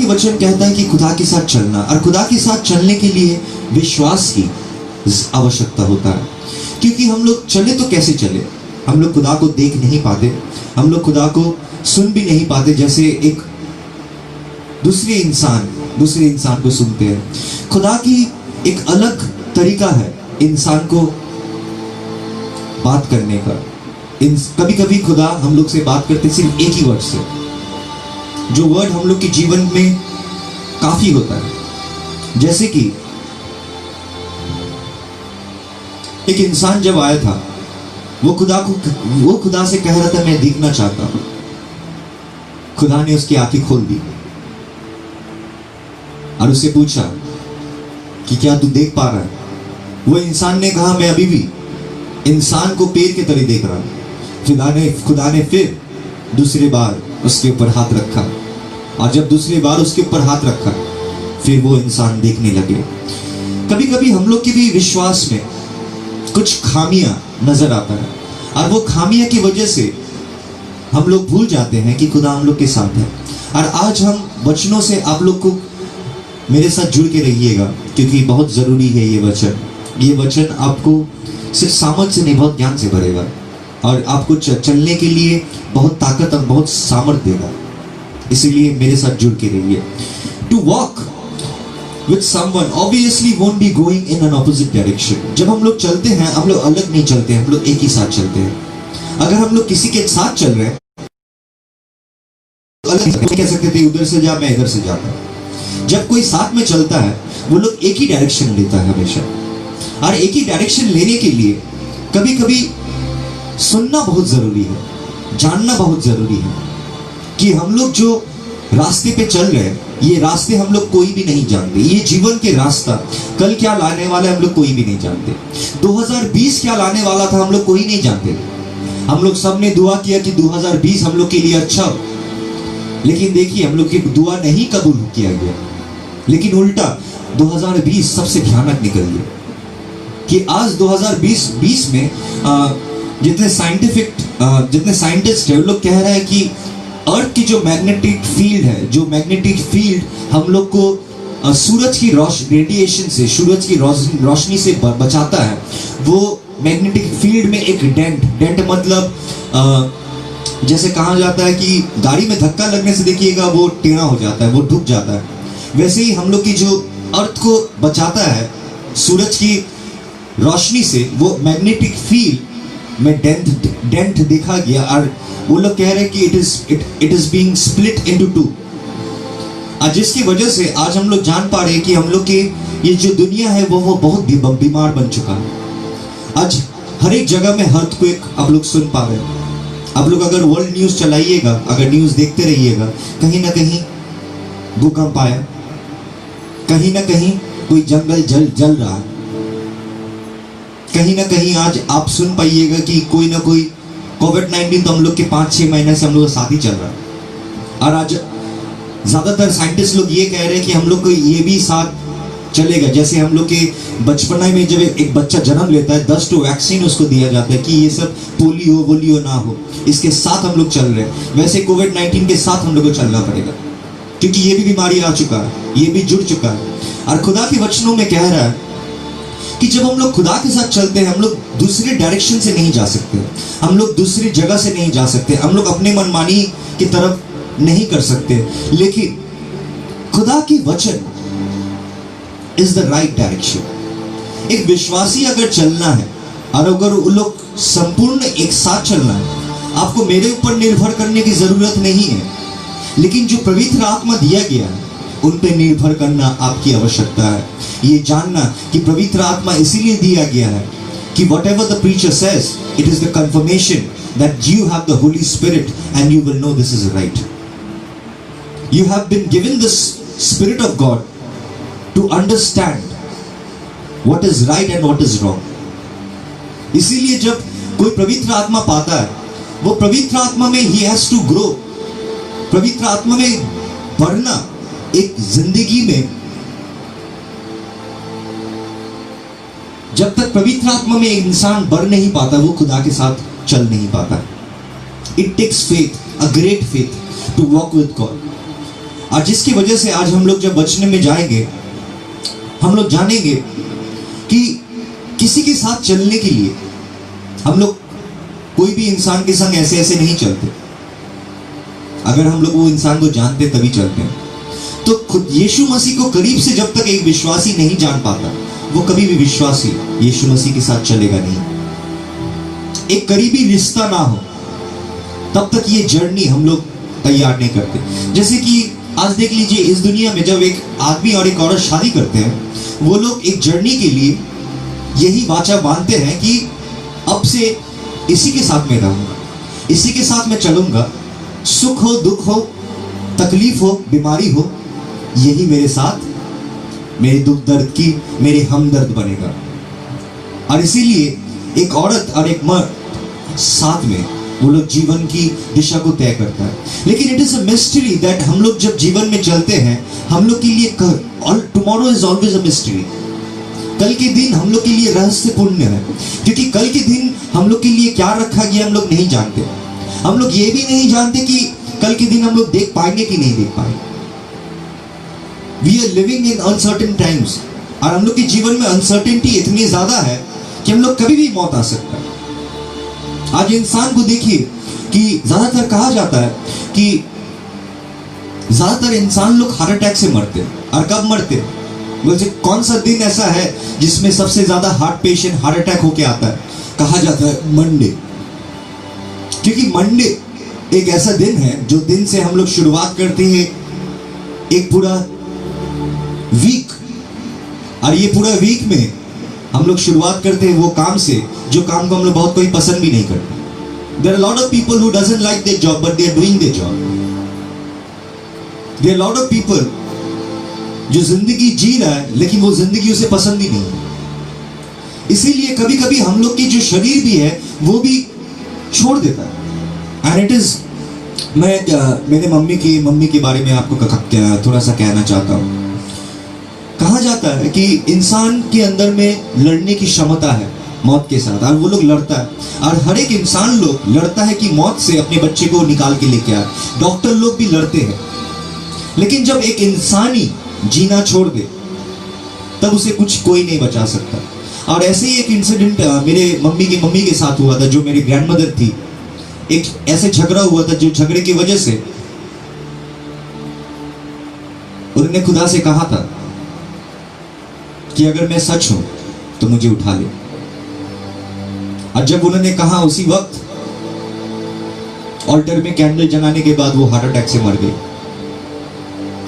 के वचन कहता है कि खुदा के साथ चलना, और खुदा के साथ चलने के लिए विश्वास की आवश्यकता होता है। क्योंकि हम लोग चले तो कैसे चले, हम लोग खुदा को देख नहीं पाते, हम लोग खुदा को सुन भी नहीं पाते, जैसे एक दूसरे इंसान को सुनते हैं। खुदा की एक अलग तरीका है इंसान को बात करने का। कभी कभी खुदा हम लोग से बात करते सिर्फ एक ही वर्ड से, जो वर्ड हम लोग के जीवन में काफी होता है। जैसे कि एक इंसान जब आया था, वो खुदा से कह रहा था मैं देखना चाहता हूं। खुदा ने उसकी आंखें खोल दी और उससे पूछा कि क्या तू देख पा रहा है? वो इंसान ने कहा मैं अभी भी इंसान को पेड़ के तरह देख रहा हूं। खुदा ने फिर दूसरी बार उसके ऊपर हाथ रखा, और जब दूसरी बार उसके ऊपर हाथ रखा, फिर वो इंसान देखने लगे। कभी कभी हम लोग के भी विश्वास में कुछ खामियां नजर आता है, और वो खामियां की वजह से हम लोग भूल जाते हैं कि खुदा हम लोग के साथ है। और आज हम वचनों से आप लोग को मेरे साथ जुड़ के रहिएगा, क्योंकि बहुत जरूरी है ये वचन आपको सिर्फ सामर्थ से नहीं, बहुत ज्ञान से भरेगा, और आपको चलने के लिए बहुत ताकत और बहुत सामर्थ देगा। इसीलिए मेरे साथ जुड़ के रहिए। To walk with someone obviously won't be going in an opposite direction. जब हम लोग चलते हैं, हम लोग अलग नहीं चलते हैं, हम लोग एक ही साथ चलते हैं। अगर हम लोग किसी के साथ चल रहे हैं, अलग कह सकते थे उधर से जा, मैं इधर से जाता। जब कोई साथ में चलता है, वो लोग एक ही डायरेक्शन लेता है हमेशा, और एक ही डायरेक्शन लेने के लिए कभी कभी सुनना बहुत जरूरी है, जानना बहुत जरूरी है कि हम लोग जो रास्ते पे चल रहे हैं, ये रास्ते हम लोग कोई भी नहीं जानते। ये जीवन के रास्ता कल क्या लाने वाला है हम लोग कोई भी नहीं जानते। 2020 क्या लाने वाला था हम लोग कोई नहीं जानते। हम लोग सब ने दुआ किया कि 2020 हम लोग के लिए अच्छा हो, लेकिन देखिए हम लोग की दुआ नहीं कबूल किया गया, लेकिन उल्टा 2020 सबसे भयानक निकल गया। कि आज 2020 में जितने साइंटिस्ट है, वो लोग कह रहे हैं कि अर्थ की जो मैग्नेटिक फील्ड हम लोग को सूरज की रेडिएशन से, सूरज की रोशनी से बचाता है। वो मैग्नेटिक फील्ड में एक डेंट मतलब जैसे कहा जाता है कि गाड़ी में धक्का लगने से देखिएगा वो टेढ़ा हो जाता है, वो झुक जाता है। वैसे ही हम लोग की जो अर्थ को बचाता है सूरज की रोशनी से, वो मैग्नेटिक फील्ड में डेंट देखा गया, और वो लोग कह रहे हैं कि it is being split into two. जिसकी वजह से आज हम लोग जान पा रहे हैं कि हम लोग के ये जो दुनिया है वो बहुत बीमार बन चुका है। आज हर एक जगह में अर्थक्वेक आप लोग सुन पा रहे हैं। आप लोग अगर वर्ल्ड न्यूज चलाइएगा, अगर न्यूज देखते रहिएगा, कहीं ना कहीं भूकंप आया, कहीं ना कहीं कोई जंगल जल रहा है, कहीं ना कहीं आज आप सुन पाइएगा कि कोई ना कोई कोविड-19 तो हम लोग के 5-6 महीने से हम लोग का साथ ही चल रहा है। और आज ज्यादातर साइंटिस्ट लोग ये कह रहे हैं कि हम लोग को ये भी साथ चलेगा। जैसे हम लोग के बचपना में जब एक बच्चा जन्म लेता है, 10 तो वैक्सीन उसको दिया जाता है कि ये सब पोलियो ना हो, इसके साथ हम लोग चल रहे हैं। वैसे कोविड-19 के साथ हम लोग को चलना पड़ेगा, क्योंकि ये भी बीमारी आ चुका है, ये भी जुड़ चुका है। और खुदा के वचनों में कह रहा है कि जब हम लोग खुदा के साथ चलते हैं, हम लोग दूसरे डायरेक्शन से नहीं जा सकते, हम लोग दूसरी जगह से नहीं जा सकते, हम लोग अपने मनमानी की तरफ नहीं कर सकते। लेकिन खुदा की वचन इज द राइट डायरेक्शन। एक विश्वासी अगर चलना है, और अगर वो लोग संपूर्ण एक साथ चलना है, आपको मेरे ऊपर निर्भर करने की जरूरत नहीं है, लेकिन जो पवित्र आत्मा दिया गया है उन पे निर्भर करना आपकी आवश्यकता है। ये जानना कि पवित्र आत्मा इसीलिए दिया गया है कि whatever the preacher says, it is the confirmation that you have the Holy Spirit and you will know this is right. You have been given this Spirit of God to understand what is right and what is wrong. इसीलिए जब कोई पवित्र आत्मा पाता है, वो पवित्र आत्मा में he has to grow, पवित्र आत्मा में बढ़ना। एक जिंदगी में जब तक पवित्र आत्मा में इंसान बढ़ नहीं पाता, वो खुदा के साथ चल नहीं पाता। It takes faith, a great faith, to walk with God. और जिसकी वजह से आज हम लोग जब बचने में जाएंगे, हम लोग जानेंगे कि किसी के साथ चलने के लिए हम लोग कोई भी इंसान के संग ऐसे ऐसे नहीं चलते। अगर हम लोग वो इंसान को जानते तभी चलते हैं। तो खुद यीशु मसीह को करीब से जब तक एक विश्वासी नहीं जान पाता, वो कभी भी विश्वासी यीशु मसीह के साथ चलेगा नहीं। एक करीबी रिश्ता ना हो तब तक ये जर्नी हम लोग तैयार नहीं करते। जैसे कि आज देख लीजिए, इस दुनिया में जब एक आदमी और एक औरत शादी करते हैं, वो लोग एक जर्नी के लिए यही वाचा बांधते हैं कि अब से इसी के साथ में रहूंगा, इसी के साथ में चलूंगा, सुख हो दुख हो, तकलीफ हो बीमारी हो, यही मेरे साथ मेरे दुख दर्द की मेरे हमदर्द बनेगा। और इसीलिए एक औरत और एक मर्द साथ में वो लोग जीवन की दिशा को तय करता है। लेकिन it is a mystery that हम लोग जब जीवन में चलते हैं, हम लोग के लिए tomorrow is always a mystery. कल के दिन हम लोग के लिए रहस्यपूर्ण है, क्योंकि कल के दिन हम लोग के लिए क्या रखा गया हम लोग नहीं जानते। हम लोग ये भी नहीं जानते कि कल के दिन हम लोग देख पाएंगे कि नहीं देख पाएंगे। We are living in uncertain times, और हम लोग के जीवन में अनसर्टेनिटी इतनी ज्यादा है कि हम लोग कभी भी मौत आ सकता है। आज इंसान को देखिए कि ज्यादातर कहा जाता है कि ज्यादातर इंसान लोग हार्ट अटैक से मरते हैं। और कब मरते हैं? बोलते कौन सा दिन ऐसा है जिसमें सबसे ज्यादा हार्ट पेशेंट हार्ट अटैक होके आता है? कहा जाता है मंडे। क्योंकि मंडे एक ऐसा दिन है जो दिन से हम लोग शुरुआत करते हैं एक पूरा वीक, और ये पूरा वीक में हम लोग शुरुआत करते हैं वो काम से जो काम को हम लोग बहुत कोई पसंद भी नहीं करते। There are lot of people who doesn't like their job but they are doing their job. There are lot of people जो जिंदगी जी रहा है लेकिन वो जिंदगी उसे पसंद ही नहीं है। इसीलिए कभी कभी हम लोग की जो शरीर भी है वो भी छोड़ देता है। एंड इट इज, मैं मेरे मम्मी के बारे में आपको थोड़ा सा कहना चाहता हूँ। कहा जाता है कि इंसान के अंदर में लड़ने की क्षमता है मौत के साथ, और वो लोग लड़ता है। और हर एक इंसान लोग लड़ता है कि मौत से अपने बच्चे को निकाल के लेके आए। डॉक्टर लोग भी लड़ते हैं। लेकिन जब एक इंसान ही जीना छोड़ दे तब उसे कुछ कोई नहीं बचा सकता। और ऐसे ही एक इंसिडेंट मेरे मम्मी के साथ हुआ था, जो मेरी ग्रैंडमदर थी। एक ऐसे झगड़ा हुआ था जो झगड़े की वजह से उन्होंने खुदा से कहा था कि अगर मैं सच हूं तो मुझे उठा ले। और जब उन्होंने कहा, उसी वक्त ऑल्टर में कैंडल जलाने के बाद वो हार्ट अटैक से मर गई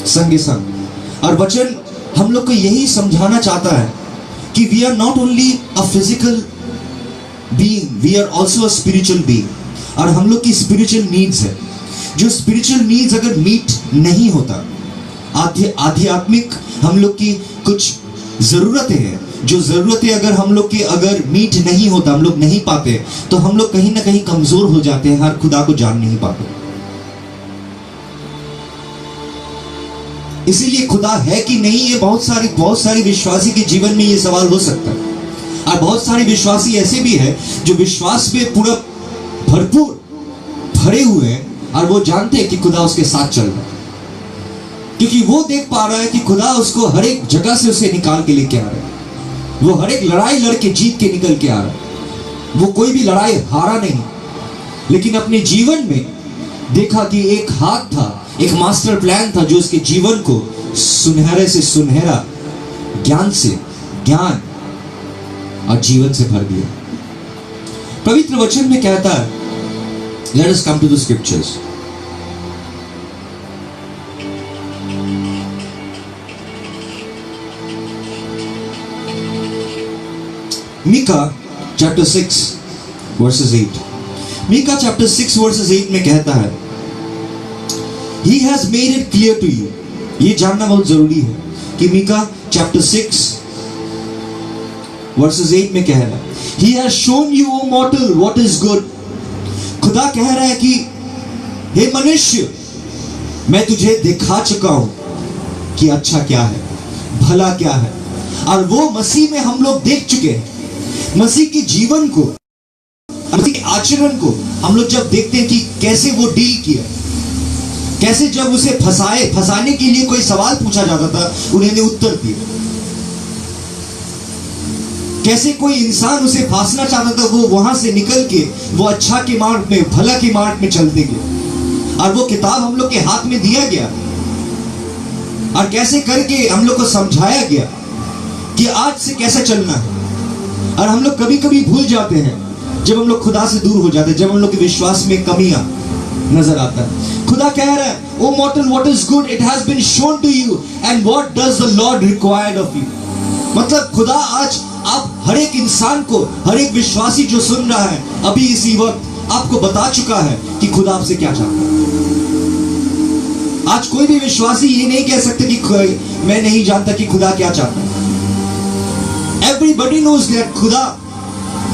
संगे संग। और वचन हम लोग को यही समझाना चाहता है कि we are not only a physical being, we are also a spiritual being. और हम लोग की स्पिरिचुअल नीड्स है। जो स्पिरिचुअल नीड्स अगर मीट नहीं होता, आध्यात्मिक हम लोग की कुछ जरूरतें हैं, जो जरूरतें अगर हम लोग की अगर मीट नहीं होता, हम लोग नहीं पाते, तो हम लोग कहीं ना कहीं कमजोर हो जाते हैं, हर खुदा को जान नहीं पाते। इसीलिए खुदा है कि नहीं, ये बहुत सारे विश्वासी के जीवन में ये सवाल हो सकता है। और बहुत सारे विश्वासी ऐसे भी है जो विश्वास में पूरा भरपूर भरे हुए हैं और वो जानते हैं कि खुदा उसके साथ चल रहा है, क्योंकि वो देख पा रहा है कि खुदा उसको हर एक जगह से उसे निकाल के लेके आ रहा है। वो हर एक लड़ाई लड़ के जीत के निकल के आ रहा है। वो कोई भी लड़ाई हारा नहीं, लेकिन अपने जीवन में देखा कि एक हाथ था, एक मास्टर प्लान था जो उसके जीवन को सुनहरे से सुनहरा, ज्ञान से ज्ञान और जीवन से भर दिया। पवित्र वचन में कहता है, let us come to the scriptures. Micah chapter 6 verses 8। Micah chapter 6 verses 8 में कहता है, He has made it clear to you। ये जानना बहुत जरूरी है कि मीका चैप्टर 6 वर्सेस 8 में कह रहा है, He has shown you, O mortal, what is good। खुदा कह रहा है कि हे मनुष्य, मैं तुझे दिखा चुका हूं कि अच्छा क्या है, भला क्या है। और वो मसीह में हम लोग देख चुके हैं। मसीह के जीवन को, मसीह के आचरण को हम लोग जब देखते हैं कि कैसे वो डील किया, कैसे जब उसे फंसाने के लिए कोई सवाल पूछा जाता था, उन्होंने उत्तर दिया। कैसे कोई इंसान उसे फांसना चाहता था, वो वहां से निकल के वो अच्छा के मार्ग में, भला के मार्ग में चलते गए। और वो किताब हम लोग के हाथ में दिया गया, और कैसे करके हम लोग को समझाया गया कि आज से कैसे चलना है। और हम लोग कभी कभी भूल जाते हैं, जब हम लोग खुदा से दूर हो जाते हैं, जब हम लोग के विश्वास में कमियां नजर आता है। खुदा कह रहा है, O mortal, what is good it has been shown to you, and what does the Lord required of you. मतलब खुदा आज आप हर एक इंसान को, हर एक विश्वासी जो सुन रहा है अभी इसी वक्त, आपको बता चुका है कि खुदा आपसे क्या चाहता है। आज कोई भी विश्वासी ये नहीं कह सकते कि मैं नहीं जानता कि खुदा क्या चाहता है। Everybody knows that खुदा,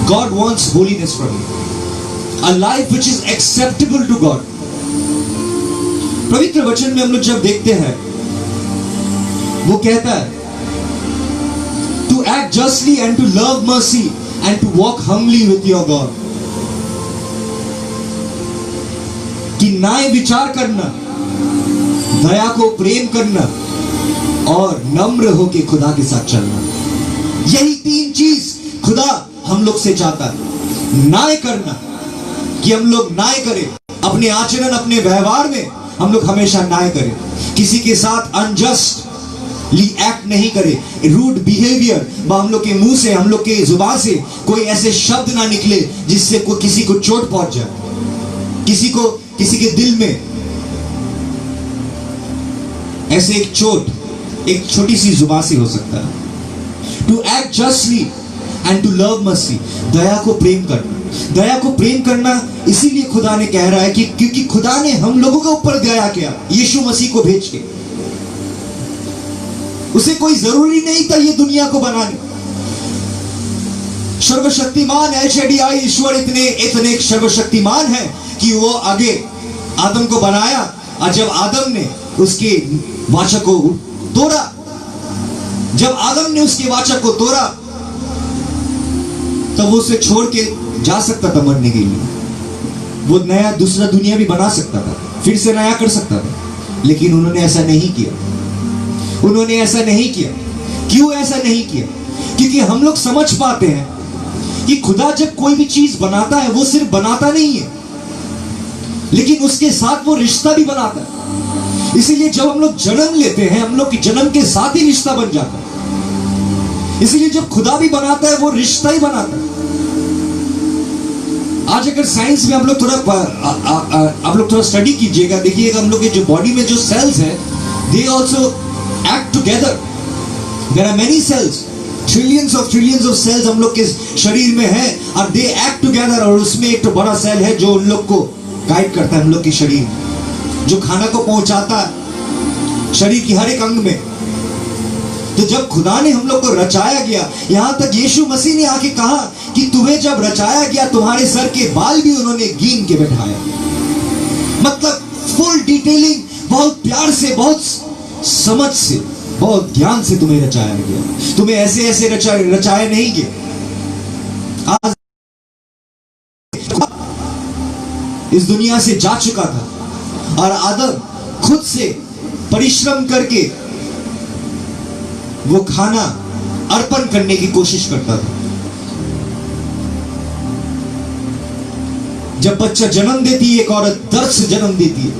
God wants holiness from you, a life which is acceptable to God. पवित्र वचन में हम लोग जब देखते हैं, वो कहता है to act justly and to love mercy and to walk humbly with your God. कि न्याय विचार करना, दया को प्रेम करना और नम्र होके खुदा के साथ चलना, यही तीन चीज खुदा हम लोग से चाहता है। न्याय करना, कि हम लोग न्याय करें अपने आचरण, अपने व्यवहार में हम लोग हमेशा न्याय करें, किसी के साथ अनजस्टली एक्ट नहीं करें। रूड बिहेवियर, हम लोग के मुंह से, हम लोग के जुबान से कोई ऐसे शब्द ना निकले जिससे कोई किसी को चोट पहुंच जाए, किसी के दिल में ऐसे एक चोट एक छोटी सी जुबान से हो सकता है। To act justly and to love mercy, दया को प्रेम करना। दया को प्रेम करना इसीलिए खुदा ने कह रहा है कि क्योंकि खुदा ने हम लोगों के ऊपर दया किया यीशु मसीह को भेज के। उसे कोई जरूरी नहीं था ये दुनिया को बनाने। सर्वशक्तिमान एचएडीआई ईश्वर इतने सर्वशक्तिमान है कि वो आगे आदम को बनाया, और जब आदम ने उसके वाचा को तोड़ा, जब आदम ने उसके वाचा को तोड़ा, तब वो उसे छोड़ के जा सकता था मरने के लिए। वो नया दूसरा दुनिया भी बना सकता था, फिर से नया कर सकता था, लेकिन उन्होंने ऐसा नहीं किया। उन्होंने ऐसा नहीं किया। क्यों ऐसा नहीं किया? क्योंकि हम लोग समझ पाते हैं कि खुदा जब कोई भी चीज बनाता है, वो सिर्फ बनाता नहीं है, लेकिन उसके साथ वो रिश्ता भी बनाता है। इसीलिए जब हम लोग जन्म लेते हैं, हम लोग के जन्म के साथ ही रिश्ता बन जाता है। इसीलिए जब खुदा भी बनाता है, वो रिश्ता ही बनाता है। आज अगर साइंस में हम लोग थोड़ा स्टडी कीजिएगा, देखिएगा हम लोग के जो बॉडी में जो सेल्स है, they also act together. There are many cells, trillions of cells हम लोग के शरीर में है, और दे एक्ट टुगेदर। और उसमें एक तो बड़ा सेल है जो उन लोग को गाइड करता है, हम लोग के शरीर, जो खाना को पहुंचाता है शरीर की हर एक अंग में। तो जब खुदा ने हम लोग को रचाया गया, यहां तक यीशु मसीह ने आके कहा कि तुम्हें जब रचाया गया, तुम्हारे सर के बाल भी उन्होंने गिन के बैठाया। मतलब फुल डिटेलिंग, बहुत प्यार से, बहुत समझ से, बहुत ध्यान से तुम्हें रचाया गया। तुम्हें ऐसे ऐसे रचाया नहीं गया। आज इस दुनिया से जा चुका था, और आदम खुद से परिश्रम करके वो खाना अर्पण करने की कोशिश करता था। जब बच्चा जन्म देती है, एक औरत दर्द से जन्म देती है,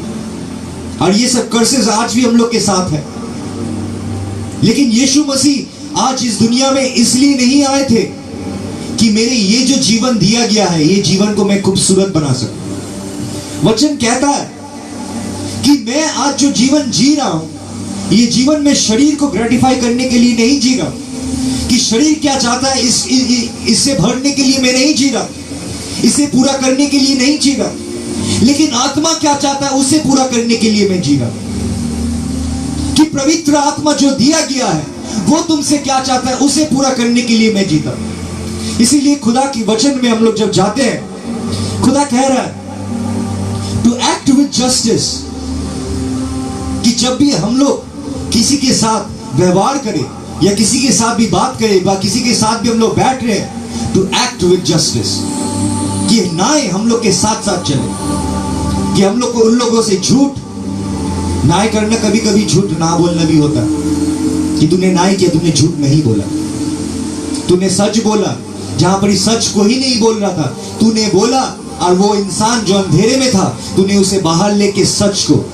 और ये सब कर्सेस आज भी हम लोग के साथ है। लेकिन यीशु मसीह आज इस दुनिया में इसलिए नहीं आए थे कि मेरे ये जो जीवन दिया गया है, ये जीवन को मैं खूबसूरत बना सकूं। वचन कहता है कि मैं आज जो जीवन जी रहा हूं, ये जीवन में शरीर को ग्रेटिफाई करने के लिए नहीं जी रहा, कि शरीर क्या चाहता है इससे भरने के लिए मैं नहीं जी रहा, इसे पूरा करने के लिए नहीं जी रहा, लेकिन आत्मा क्या चाहता है उसे पूरा करने के लिए मैं जी रहा। कि पवित्र आत्मा जो दिया गया है, वो तुमसे क्या चाहता है उसे पूरा करने के लिए मैं जीता। इसीलिए खुदा की वचन में हम लोग जब जाते हैं, खुदा कह रहा है टू एक्ट विद जस्टिस, कि जब भी हम लोग किसी के साथ व्यवहार करें, या किसी के साथ भी बात करें, या किसी के साथ भी हम लोग बैठ रहे हैं, टू एक्ट विद जस्टिस, कि न्याय हम लोग के साथ साथ चले, कि हम लोग को उन लोगों से झूठ न्याय करना कभी कभी झूठ ना बोलना भी होता है कि तूने न्याय किया, तूने झूठ नहीं बोला, तूने सच बोला जहां पर सच को ही नहीं बोल रहा था, तूने बोला और वो इंसान जो अंधेरे में था तूने उसे बाहर लेके सच को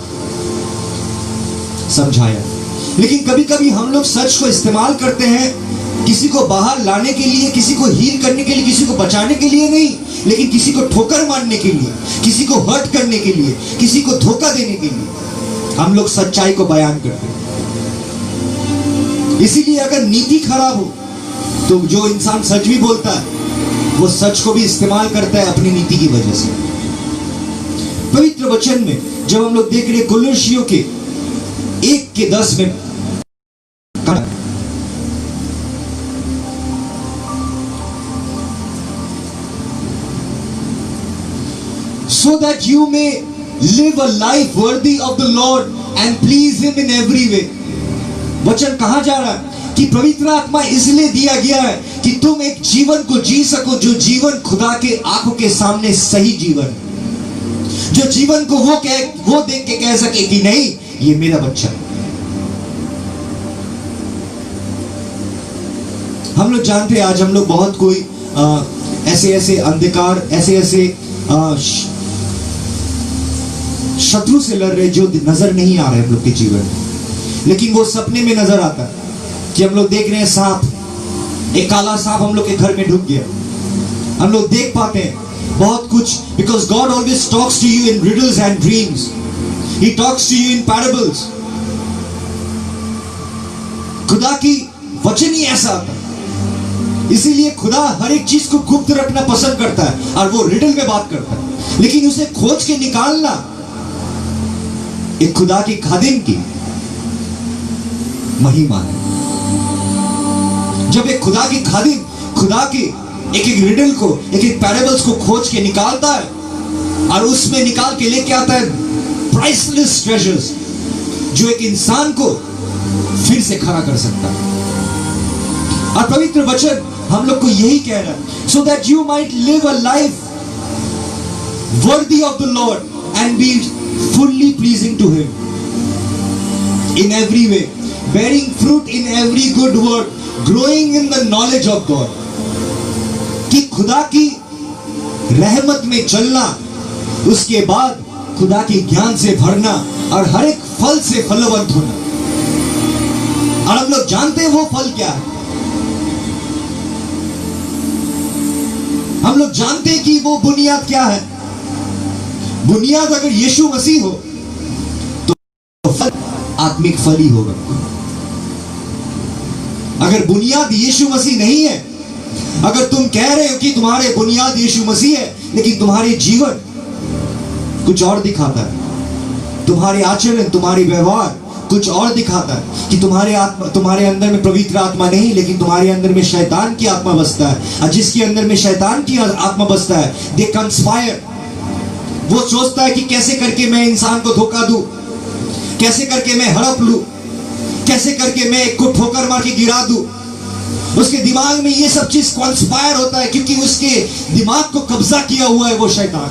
समझाया। लेकिन कभी कभी हम लोग सच को इस्तेमाल करते हैं किसी को बाहर लाने के लिए, किसी को हील करने के लिए, किसी को बचाने के लिए नहीं, लेकिन किसी को ठोकर मारने के लिए, किसी को हर्ट करने के लिए, किसी को धोखा देने के लिए हम लोग सच्चाई को बयान करते हैं। इसीलिए अगर नीति खराब हो तो जो इंसान सच भी बोलता है वो सच को भी इस्तेमाल करता है अपनी नीति की वजह से। पवित्र वचन में जब हम लोग देख रहे कोलोसियों के 1:10 में so that you may live a life worthy of the Lord and please him in every way। वचन कहा जा रहा है कि पवित्र आत्मा इसलिए दिया गया है कि तुम एक जीवन को जी सको जो जीवन खुदा के आंखों के सामने सही जीवन, जो जीवन को वो देख के कह सके कि नहीं ये मेरा बच्चा। हम लोग जानते हैं आज हम लोग बहुत कोई ऐसे अंधकार, ऐसे शत्रु से लड़ रहे जो नजर नहीं आ रहे हम लोग के जीवन में, लेकिन वो सपने में नजर आता है कि हम लोग देख रहे हैं सांप, एक काला सांप हम लोग के घर में ढुक गया। हम लोग देख पाते हैं बहुत कुछ, because God always talks to you in riddles and dreams, he talks to you in parables. खुदा की वचन ही ऐसा आता है, इसीलिए खुदा हर एक चीज को गुप्त रखना पसंद करता है और वो रिडल में बात करता है, लेकिन उसे खोज के निकालना एक खुदा की खादिम की महिमा है। जब एक खुदा की खादिम खुदा की एक रिडल को, एक पैराबल्स को खोज के निकालता है और उसमें निकाल के लेके आता है प्राइसलेस ट्रेजर्स जो एक इंसान को फिर से खड़ा कर सकता है। और पवित्र वचन हम लोग को यही कह रहा है, so that you might live a life worthy of the Lord and be fully pleasing to him in every way, bearing fruit in every good work, growing in the knowledge of God। कि खुदा की रहमत में चलना, उसके बाद खुदा की ज्ञान से भरना और हर एक फल से फलवंत होना। और हम लोग जानते हैं वो फल क्या है, हम लोग जानते हैं कि वो बुनियाद क्या है। बुनियाद अगर यीशु मसीह हो तो फल आत्मिक फल ही होगा। अगर बुनियाद यीशु मसीह नहीं है, अगर तुम कह रहे हो कि तुम्हारे बुनियाद यीशु मसीह है लेकिन तुम्हारे जीवन कुछ और दिखाता है, तुम्हारे आचरण, तुम्हारे व्यवहार कुछ और दिखाता है कि तुम्हारे अंदर में पवित्र आत्मा नहीं, लेकिन तुम्हारे अंदर में शैतान की आत्मा बसता है। और जिसके अंदर में शैतान की आत्मा बसता है, दे कंस्पायर, वो सोचता है कि कैसे करके मैं इंसान को धोखा दूं, कैसे करके मैं हड़प लूं, कैसे करके मैं एक को ठोकर मार के गिरा दूं। उसके दिमाग में ये सब चीज कॉन्स्पायर होता है क्योंकि उसके दिमाग को कब्जा किया हुआ है वो शैतान।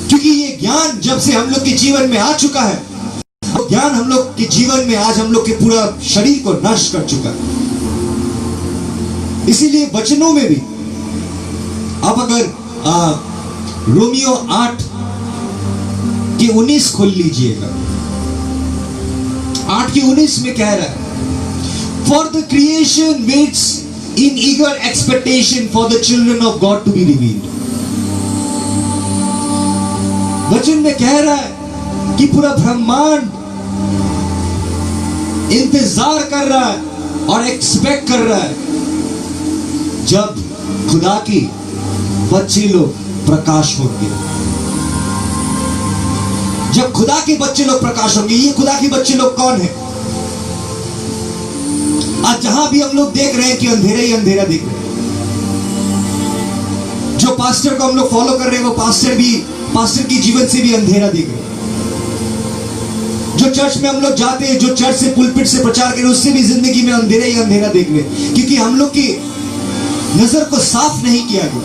क्योंकि ये ज्ञान जब से हम लोग के जीवन में आ चुका है, वो ज्ञान हम लोग के जीवन में आज हम लोग के पूरा शरीर को नष्ट कर चुका है। इसीलिए वचनों में भी अब अगर रोमियो 8:19 खोल लीजिएगा, 8:19 में कह रहा है, for the creation waits in eager expectation for the children of God to be revealed. वचन में कह रहा है कि पूरा ब्रह्मांड इंतजार कर रहा है और एक्सपेक्ट कर रहा है जब खुदा की बच्चे लोग प्रकाश होंगे, जब खुदा के बच्चे लोग प्रकाश होंगे। ये खुदा के बच्चे लोग कौन है? आज जहां भी हम लोग देख रहे हैं कि अंधेरा ही अंधेरा दिख रहा है। जो पास्टर को हम लोग फॉलो कर रहे हैं वो पास्टर की जीवन से भी अंधेरा दिख रहा है। जो चर्च में हम लोग जाते हैं, जो चर्च से पुलपिट से प्रचार कर रहे हैं, उससे भी जिंदगी में अंधेरा ही अंधेरा देख रहे हैं, क्योंकि हम लोग की नजर को साफ नहीं किया गया।